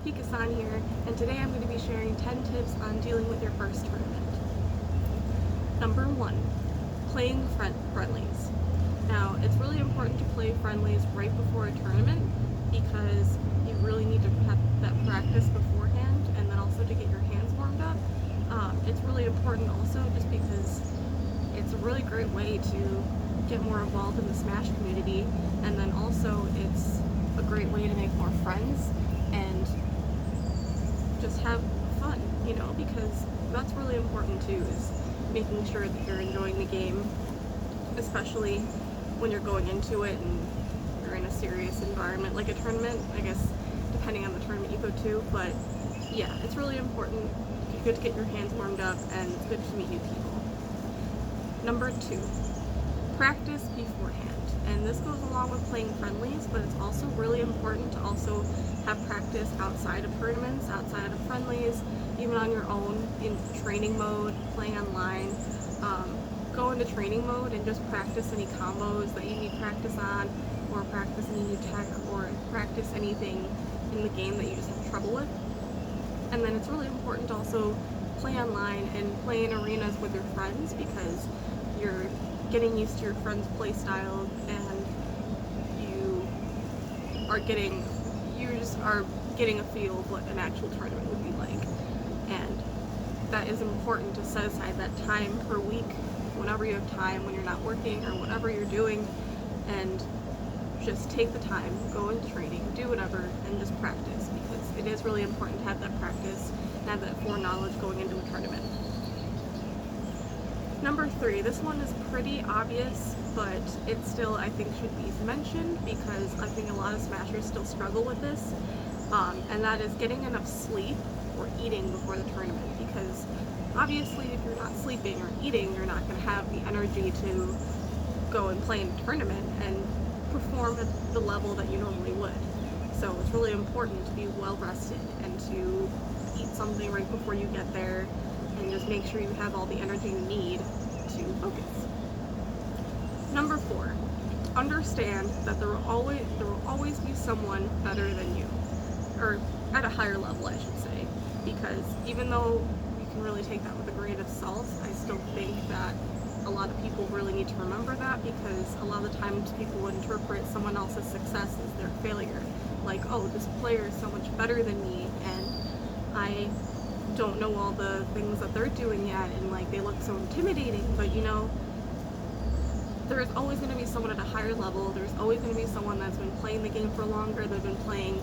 PikaSan here, and today I'm going to be sharing 10 tips on dealing with your first tournament. Number 1, playing friendlies. Now, it's really important to play friendlies right before a tournament because you really need to have that practice beforehand and then also to get your hands warmed up. It's really important also just because it's a really great way to get more involved in the Smash community, and then also it's a great way to make more friends and just have fun, because that's really important too, is making sure that you're enjoying the game, especially when you're going into it and you're in a serious environment like a tournament, I guess, depending on the tournament you go to. But yeah, it's really important. It's good to get your hands warmed up, and it's good to meet new people. Number 2, practice beforehand. And this goes along with playing friendlies, but it's also really important to also have practice outside of tournaments, outside of friendlies, even on your own, in training mode, playing online. Go into training mode and just practice any combos that you need practice on, or practice any new tech, or practice anything in the game that you just have trouble with. And then it's really important to also play online and play in arenas with your friends, because you're getting used to your friends' play style, and you just are getting a feel of what an actual tournament would be like. And that is important to set aside that time per week, whenever you have time, when you're not working or whatever you're doing, and just take the time, go into training, do whatever, and just practice, because it is really important to have that practice and have that foreknowledge going into a tournament. Number 3, this one is pretty obvious, but it still, I think, should be mentioned because I think a lot of Smashers still struggle with this, and that is getting enough sleep or eating before the tournament, because obviously if you're not sleeping or eating, you're not going to have the energy to go and play in a tournament and perform at the level that you normally would. So it's really important to be well rested and to eat something right before you get there, and just make sure you have all the energy you need to focus. Number 4, understand that there will always be someone better than you, or at a higher level, I should say, because even though you can really take that with a grain of salt, I still think that a lot of people really need to remember that, because a lot of the times people interpret someone else's success as their failure. Like, oh, this player is so much better than me, and I don't know all the things that they're doing yet, and like they look so intimidating. But there's always going to be someone at a higher level. There's always going to be someone that's been playing the game for longer. They've been playing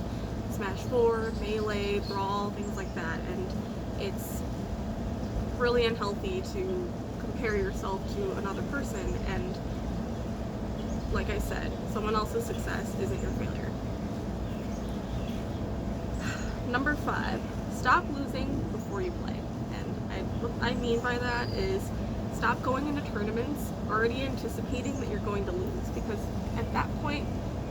Smash 4, Melee, Brawl, things like that, and it's really unhealthy to compare yourself to another person. And like I said, someone else's success isn't your failure. Number 5, stop losing before you play. And what I mean by that is stop going into tournaments already anticipating that you're going to lose, because at that point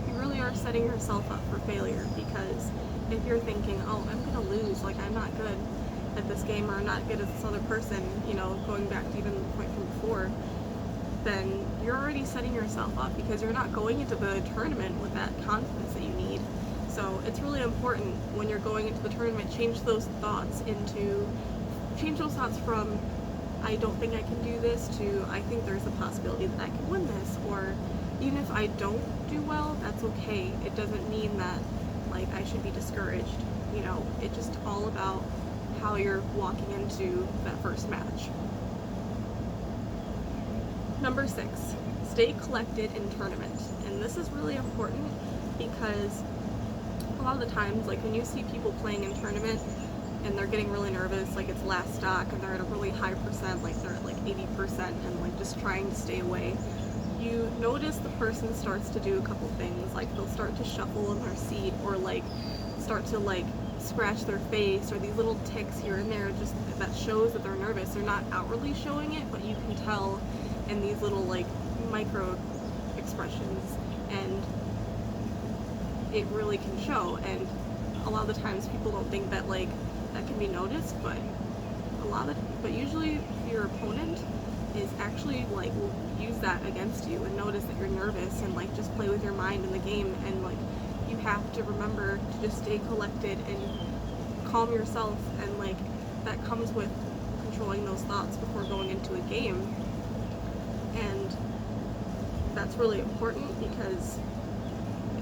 you really are setting yourself up for failure. Because if you're thinking, oh, I'm gonna lose, like I'm not good at this game, or I'm not good as this other person, going back to even the point from before, then you're already setting yourself up, because you're not going into the tournament with that confidence that you need. So it's really important when you're going into the tournament, change those thoughts from I don't think I can do this to I think there's a possibility that I can win this, or even if I don't do well, that's okay. It doesn't mean that like I should be discouraged. It's just all about how you're walking into that first match. Number 6, stay collected in tournament. And this is really important because a lot of the times, like when you see people playing in tournament and they're getting really nervous, like it's last stock and they're at a really high percent, like they're at like 80% and like just trying to stay away, you notice the person starts to do a couple things, like they'll start to shuffle in their seat, or like start to like scratch their face, or these little ticks here and there, just that shows that they're nervous. They're not outwardly showing it, but you can tell in these little like micro expressions, and it really can show. And a lot of the times people don't think that like that can be noticed, but usually your opponent is actually like will use that against you and notice that you're nervous, and like just play with your mind in the game, and like you have to remember to just stay collected and calm yourself, and like that comes with controlling those thoughts before going into a game. And that's really important, because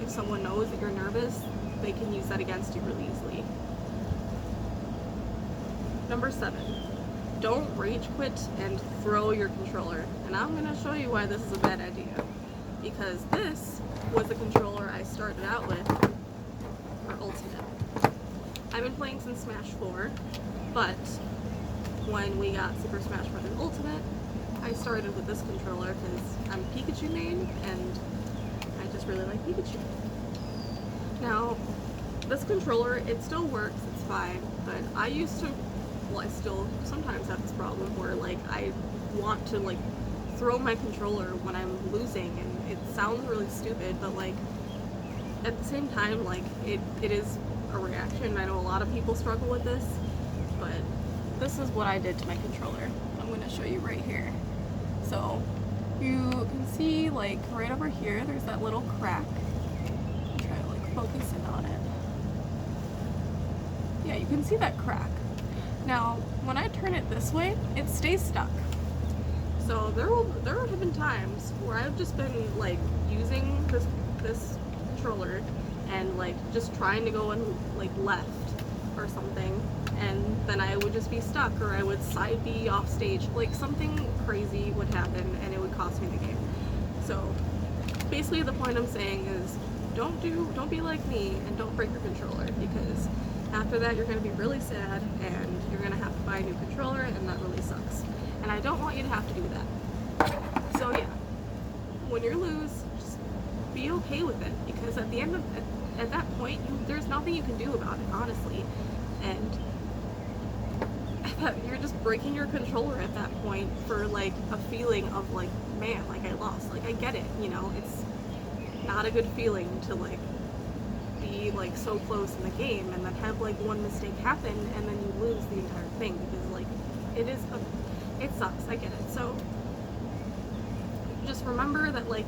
if someone knows that you're nervous, they can use that against you really easily. Number 7, don't rage quit and throw your controller. And I'm going to show you why this is a bad idea. Because this was the controller I started out with for Ultimate. I've been playing since Smash 4, but when we got Super Smash Bros. Ultimate, I started with this controller because I'm a Pikachu main, and I just really like Pikachu. Now, this controller, it still works, it's fine, but I used to, well, I still sometimes have this problem where like I want to like throw my controller when I'm losing, and it sounds really stupid, but like at the same time, like it is a reaction. I know a lot of people struggle with this, but this is what I did to my controller. I'm going to show you right here. So you can see like right over here, there's that little crack. Try to like focus in on it. Yeah, you can see that crack. Now, when I turn it this way, it stays stuck. So there have been times where I've just been like using this controller and like just trying to go in like left or something, and then I would just be stuck, or I would side B off stage, like something crazy would happen and it would cost me the game. So basically the point I'm saying is don't be like me and don't break your controller, because after that you're going to be really sad and you're going to have to buy a new controller, and that really sucks. And I don't want you to have to do that. So yeah, when you lose, just be okay with it, because at the end of at that point, there's nothing you can do about it, honestly. And you're just breaking your controller at that point for like a feeling of like, man, like I lost. Like I get it, you know, it's not a good feeling to like be like so close in the game and then have like one mistake happen and then you lose the entire thing, because like it sucks, I get it. So just remember that like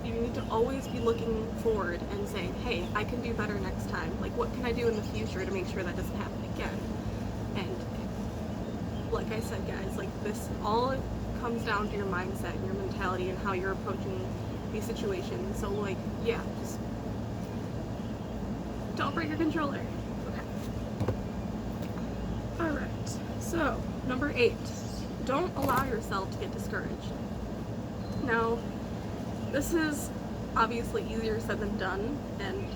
you need to always be looking forward and saying, hey, I can do better next time. Like what can I do in the future to make sure that doesn't happen again? And like I said, guys, like this all comes down to your mindset and your mentality and how you're approaching these situations. So like, yeah, just don't break your controller. Okay. Alright, so number 8, don't allow yourself to get discouraged. Now, this is obviously easier said than done, and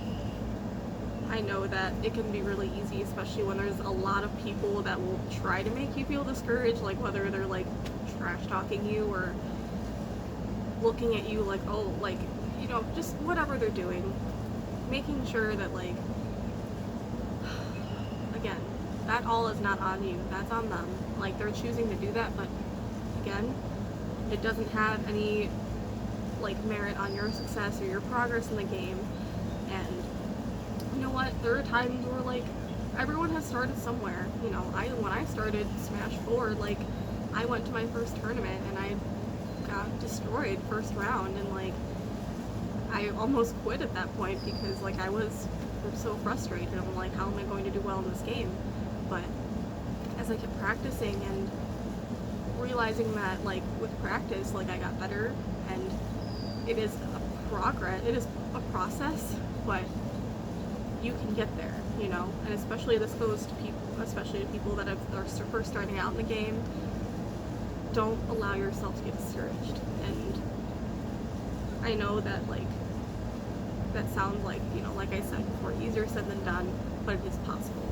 I know that it can be really easy, especially when there's a lot of people that will try to make you feel discouraged, like whether they're like trash talking you or looking at you like, oh, like, you know, just whatever they're doing. Making sure that like, again, that all is not on you, that's on them. Like they're choosing to do that, but again, it doesn't have any like merit on your success or your progress in the game. And you know what, there are times where like everyone has started somewhere. You know, when I started Smash 4, like I went to my first tournament and I got destroyed first round, and like I almost quit at that point because like I was so frustrated. I'm like, how am I going to do well in this game? But as I kept practicing and realizing that like with practice, like I got better, and it is a process, but you can get there, you know. And especially this goes to people that are first starting out in the game. Don't allow yourself to get discouraged. And I know that like that sounds like, you know, like I said before, easier said than done, but it is possible.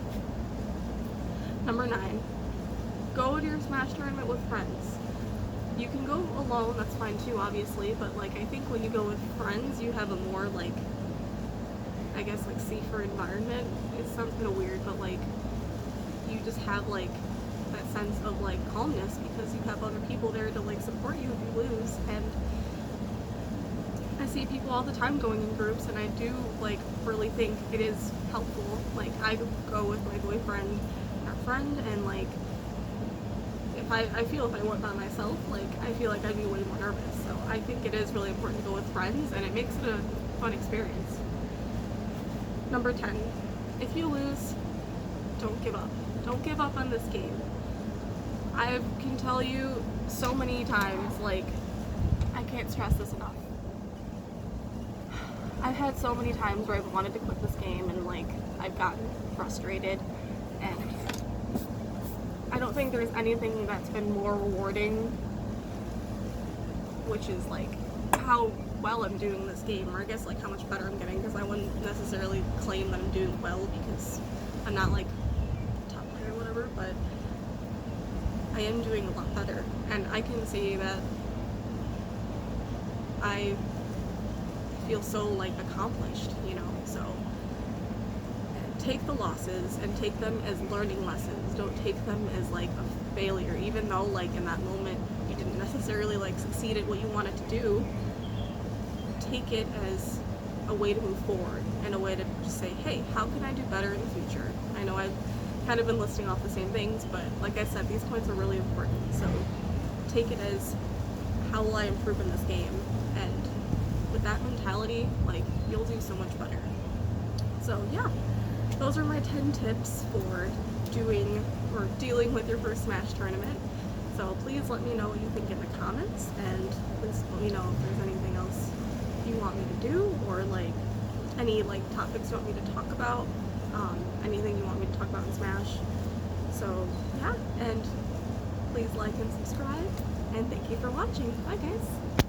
Number 9, go to your Smash tournament with friends. You can go alone, that's fine too, obviously, but like I think when you go with friends, you have a more like, I guess like safer environment. It sounds kind of weird, but like you just have like that sense of like calmness because you have other people there to like support you if you lose. And I see people all the time going in groups, and I do like really think it is helpful. Like I go with my boyfriend and our friend, and like I feel if I went by myself, like I feel like I'd be way more nervous. So I think it is really important to go with friends, and it makes it a fun experience. Number 10, if you lose, don't give up. Don't give up on this game. I can tell you so many times, like, I can't stress this enough. I've had so many times where I've wanted to quit this game and, like, I've gotten frustrated, and I don't think there's anything that's been more rewarding, which is, like, how well I'm doing this game, or I guess, like, how much better I'm getting, because I wouldn't necessarily claim that I'm doing well because I'm not, like, top player or whatever, but I am doing a lot better, and I can see that I feel so, like, accomplished, you know. So take the losses and take them as learning lessons. Don't take them as, like, a failure, even though, like, in that moment you didn't necessarily, like, succeed at what you wanted to do. Take it as a way to move forward and a way to just say, hey, how can I do better in the future? I know I've kind of been listing off the same things, but like I said, these points are really important. So take it as, how will I improve in this game? And with that mentality, like, you'll do so much better. So yeah, those are my 10 tips for doing or dealing with your first Smash tournament. So please let me know what you think in the comments, and please let me know if there's anything else you want me to do, or like any like topics you want me to talk about, anything you want me to talk about in Smash. So yeah, and please like and subscribe, and thank you for watching. Bye guys.